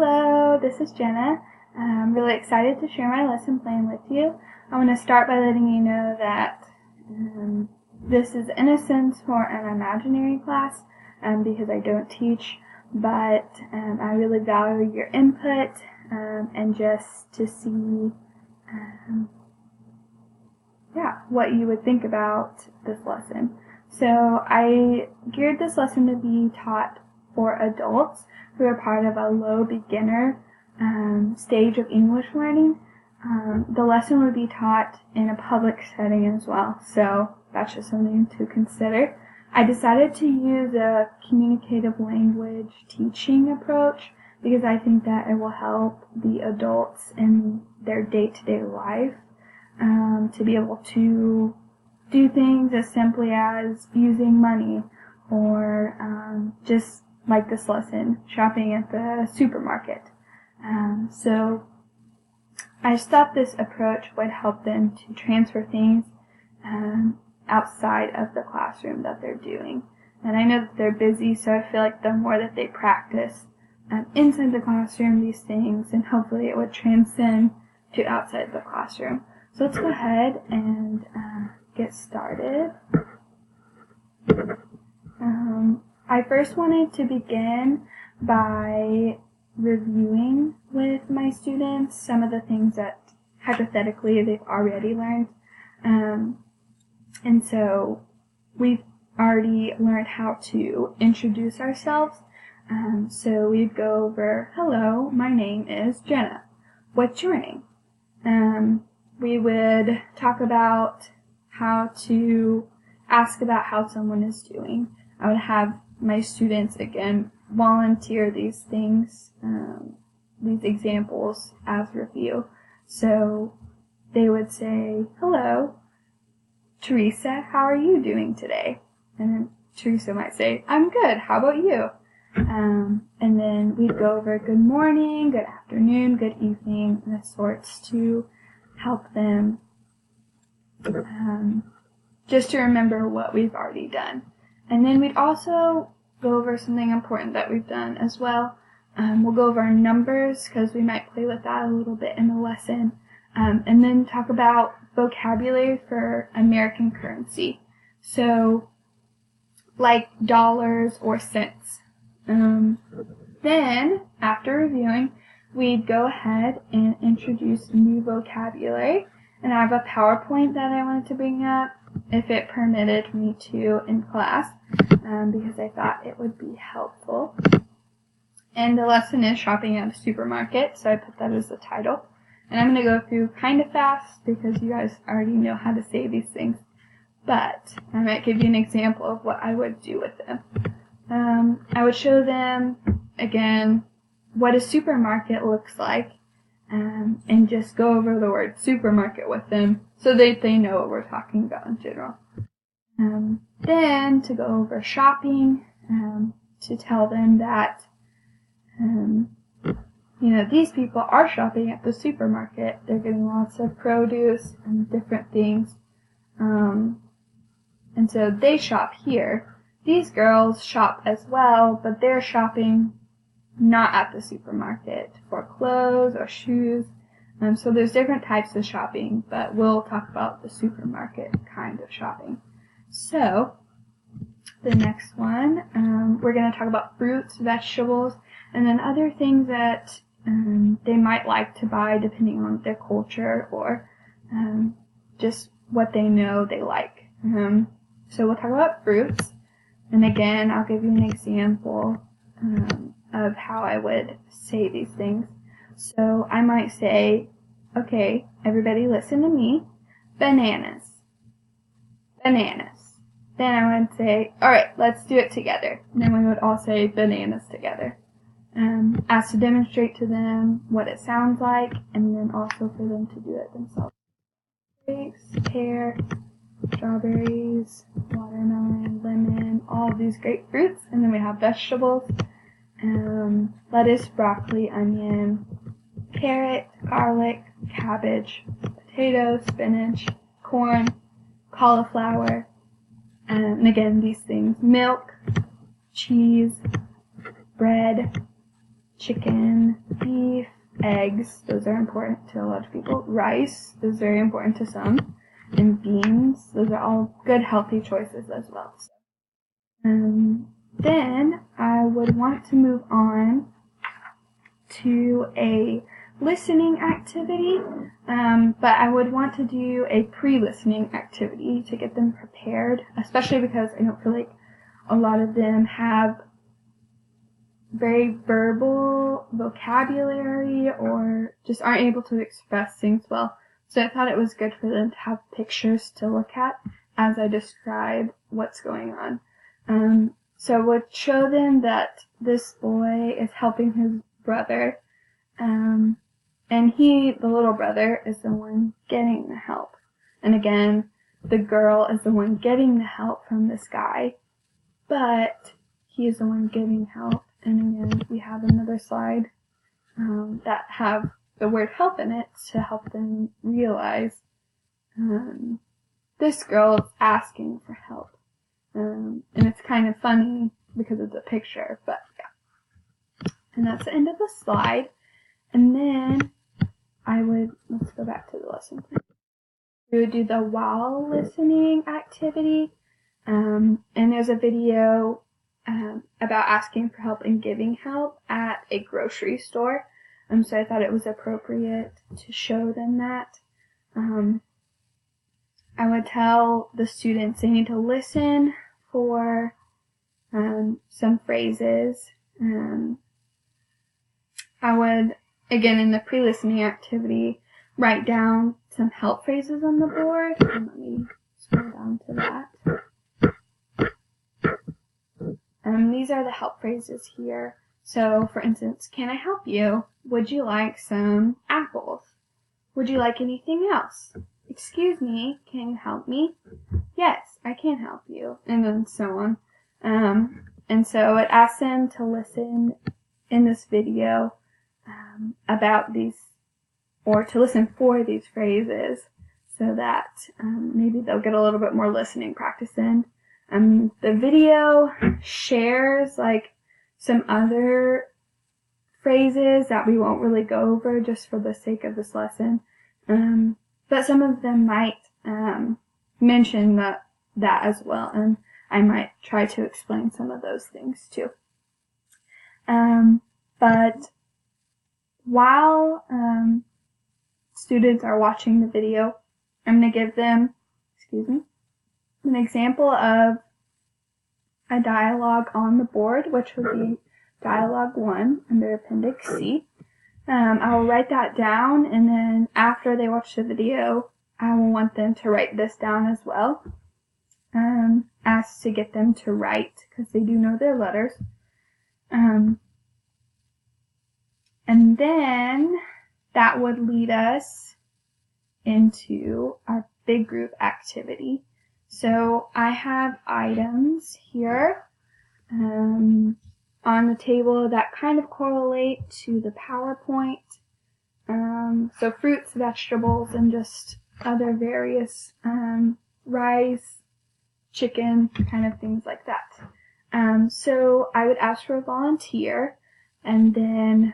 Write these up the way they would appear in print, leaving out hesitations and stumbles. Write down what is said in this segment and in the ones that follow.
Hello, this is Jenna. I'm really excited to share my lesson plan with you. I want to start by letting you know that this is in a sense for an imaginary class because I don't teach, but I really value your input and just to see what you would think about this lesson. So I geared this lesson to be taught for adults who are part of a low beginner stage of English learning. The lesson would be taught in a public setting as well, so that's just something to consider. I decided to use a communicative language teaching approach because I think that it will help the adults in their day-to-day life to be able to do things as simply as using money or just like this lesson, shopping at the supermarket. So I just thought this approach would help them to transfer things outside of the classroom that they're doing. And I know that they're busy, so I feel like the more that they practice inside the classroom these things, and hopefully it would transcend to outside the classroom. So let's go ahead and get started. I first wanted to begin by reviewing with my students some of the things that hypothetically they've already learned. And so we've already learned how to introduce ourselves. So we'd go over, hello, my name is Jenna. What's your name? We would talk about how to ask about how someone is doing. I would have my students, again, volunteer these things, these examples as review. So they would say, hello, Teresa, how are you doing today? And then Teresa might say, I'm good, how about you? And then we'd go over good morning, good afternoon, good evening, and the sorts to help them just to remember what we've already done. And then we'd also go over something important that we've done as well. We'll go over our numbers because we might play with that a little bit in the lesson. And then talk about vocabulary for American currency. So, like dollars or cents. Then, after reviewing, we'd go ahead and introduce new vocabulary. And I have a PowerPoint that I wanted to bring up, if it permitted me to, in class, because I thought it would be helpful. And the lesson is shopping at a supermarket, so I put that as the title. And I'm going to go through kind of fast because you guys already know how to say these things. But I might give you an example of what I would do with them. I would show them, again, what a supermarket looks like, and just go over the word supermarket with them so that they know what we're talking about in general. Then to go over shopping, to tell them that, these people are shopping at the supermarket. They're getting lots of produce and different things. And so they shop here. These girls shop as well, but they're shopping not at the supermarket for clothes or shoes. So there's different types of shopping, but we'll talk about the supermarket kind of shopping. So the next one, we're going to talk about fruits, vegetables, and then other things that they might like to buy depending on their culture or just what they know they like. So we'll talk about fruits, and again, I'll give you an example of how I would say these things. So I might say, okay, everybody listen to me, bananas, bananas. Then I would say, alright, let's do it together. And then we would all say bananas together. As to demonstrate to them what it sounds like, and then also for them to do it themselves. Grapes, pear, strawberries, watermelon, lemon, all of these great fruits. And then we have vegetables, lettuce, broccoli, onion, carrot, garlic, cabbage, potato, spinach, corn, cauliflower, and again these things, milk, cheese, bread, chicken, beef, eggs, those are important to a lot of people. Rice is very important to some. And beans, those are all good healthy choices as well. Then I would want to move on to a listening activity, but I would want to do a pre-listening activity to get them prepared, especially because I don't feel like a lot of them have very verbal vocabulary or just aren't able to express things well. So I thought it was good for them to have pictures to look at as I describe what's going on. So I would show them that this boy is helping his brother, and the little brother, is the one getting the help. And again, the girl is the one getting the help from this guy, but he is the one giving help. And again, we have another slide that have the word help in it to help them realize this girl is asking for help. And it's kind of funny because it's a picture, but yeah. And that's the end of the slide. And then let's go back to the lesson plan. We would do the while listening activity. And there's a video about asking for help and giving help at a grocery store. So I thought it was appropriate to show them that. I would tell the students they need to listen for some phrases. I would, again, in the pre-listening activity, write down some help phrases on the board. And let me scroll down to that. These are the help phrases here. So, for instance, can I help you? Would you like some apples? Would you like anything else? Excuse me, can you help me? Yes, I can help you. And then so on. And so it asks them to listen in this video about these, or to listen for these phrases, so that maybe they'll get a little bit more listening practice in. The video shares like some other phrases that we won't really go over just for the sake of this lesson. But some of them might mention that as well, and I might try to explain some of those things too. But while students are watching the video, I'm going to give them, an example of a dialogue on the board, which would be dialogue 1 under Appendix C. I will write that down, and then after they watch the video, I will want them to write this down as well, as to get them to write, because they do know their letters. And then that would lead us into our big group activity. So I have items here on the table that kind of correlate to the PowerPoint. So fruits, vegetables, and just other various rice, chicken, kind of things like that. So I would ask for a volunteer and then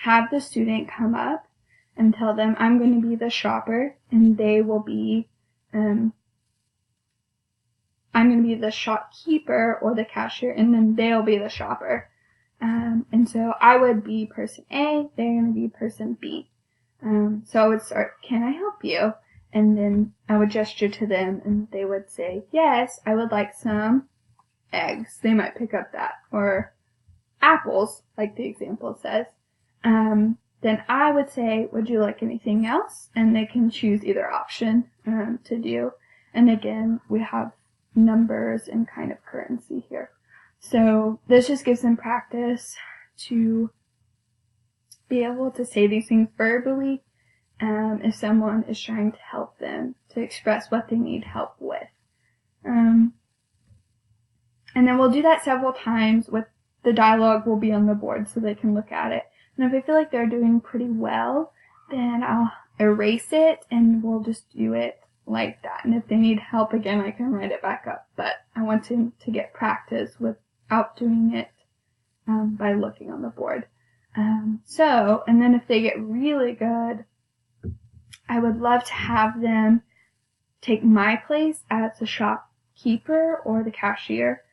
have the student come up and tell them I'm going to be the shopper and they will be I'm going to be the shopkeeper or the cashier, and then they'll be the shopper. And so I would be person A, they're going to be person B. So I would start, can I help you? And then I would gesture to them, and they would say, yes, I would like some eggs. They might pick up that. Or apples, like the example says. Then I would say, would you like anything else? And they can choose either option to do. And again, we have numbers and kind of currency here. So this just gives them practice to be able to say these things verbally if someone is trying to help them to express what they need help with. And then we'll do that several times. With the dialogue will be on the board so they can look at it. And if I feel like they're doing pretty well, then I'll erase it and we'll just do it like that. And if they need help again, I can write it back up. But I want them to get practice without doing it by looking on the board. So, and then if they get really good, I would love to have them take my place as the shopkeeper or the cashier,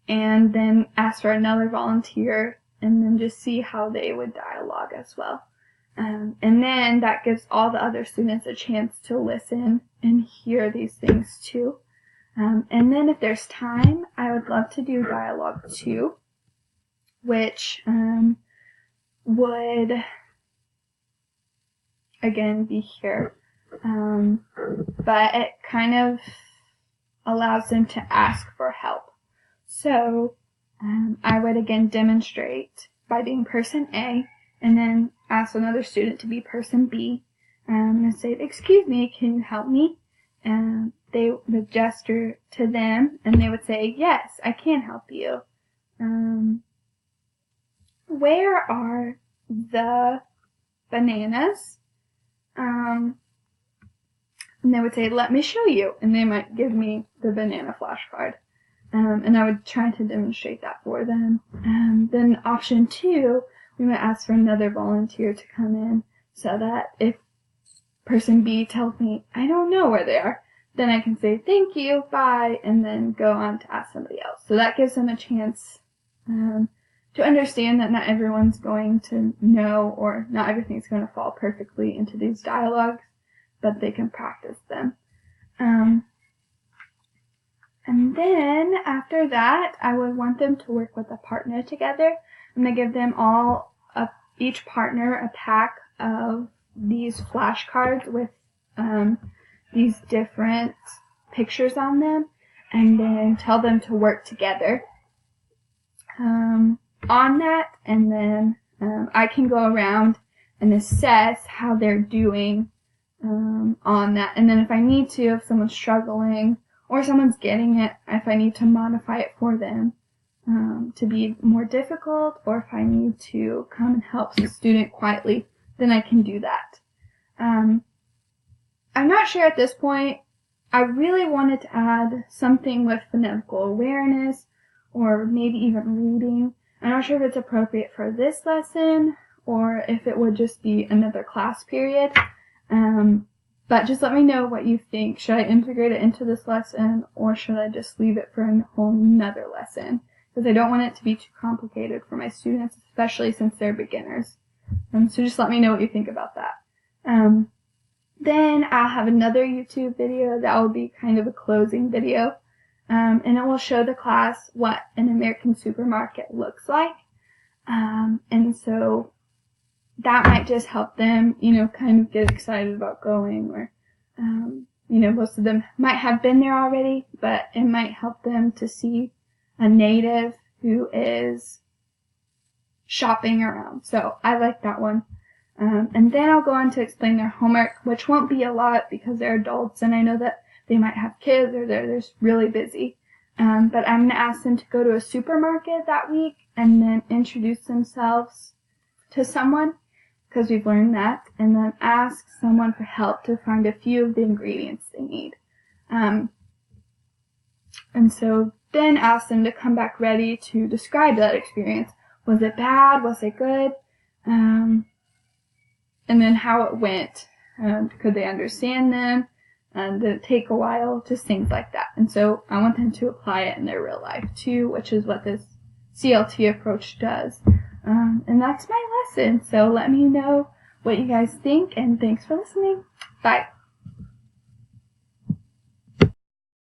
and then ask for another volunteer, and then just see how they would dialogue as well. And then that gives all the other students a chance to listen and hear these things too. And then if there's time, I would love to do dialogue 2, which would again be here. But it kind of allows them to ask for help. So I would again demonstrate by being person A, and then ask another student to be person B, and say, "Excuse me, can you help me?" And they would gesture to them, and they would say, "Yes, I can help you. Where are the bananas?" And they would say, "Let me show you," and they might give me the banana flashcard. And I would try to demonstrate that for them. Then option 2, we might ask for another volunteer to come in, so that if person B tells me, "I don't know where they are," then I can say, "Thank you, bye," and then go on to ask somebody else. So that gives them a chance to understand that not everyone's going to know, or not everything's going to fall perfectly into these dialogues, but they can practice them. And then after that, I would want them to work with a partner together. I'm going to give them each partner a pack of these flashcards with these different pictures on them, and then tell them to work together on that. And then I can go around and assess how they're doing on that. And then if I need to, if someone's struggling or someone's getting it, if I need to modify it for them to be more difficult, or if I need to come and help the student quietly, then I can do that. I'm not sure at this point. I really wanted to add something with phonetical awareness, or maybe even reading. I'm not sure if it's appropriate for this lesson, or if it would just be another class period. But just let me know what you think. Should I integrate it into this lesson, or should I just leave it for a whole nother lesson? Because I don't want it to be too complicated for my students, especially since they're beginners. So just let me know what you think about that. Then I'll have another YouTube video that will be kind of a closing video. And it will show the class what an American supermarket looks like. And so that might just help them, kind of get excited about going, or, most of them might have been there already, but it might help them to see a native who is shopping around. So I like that one. And then I'll go on to explain their homework, which won't be a lot because they're adults, and I know that they might have kids, or they're just really busy. But I'm going to ask them to go to a supermarket that week and then introduce themselves to someone, because we've learned that, and then ask someone for help to find a few of the ingredients they need. And so then ask them to come back ready to describe that experience. Was it bad? Was it good? And then how it went. Could they understand them? Did it take a while? Just things like that. And so I want them to apply it in their real life too, which is what this CLT approach does. And that's my lesson. So let me know what you guys think, and thanks for listening. Bye.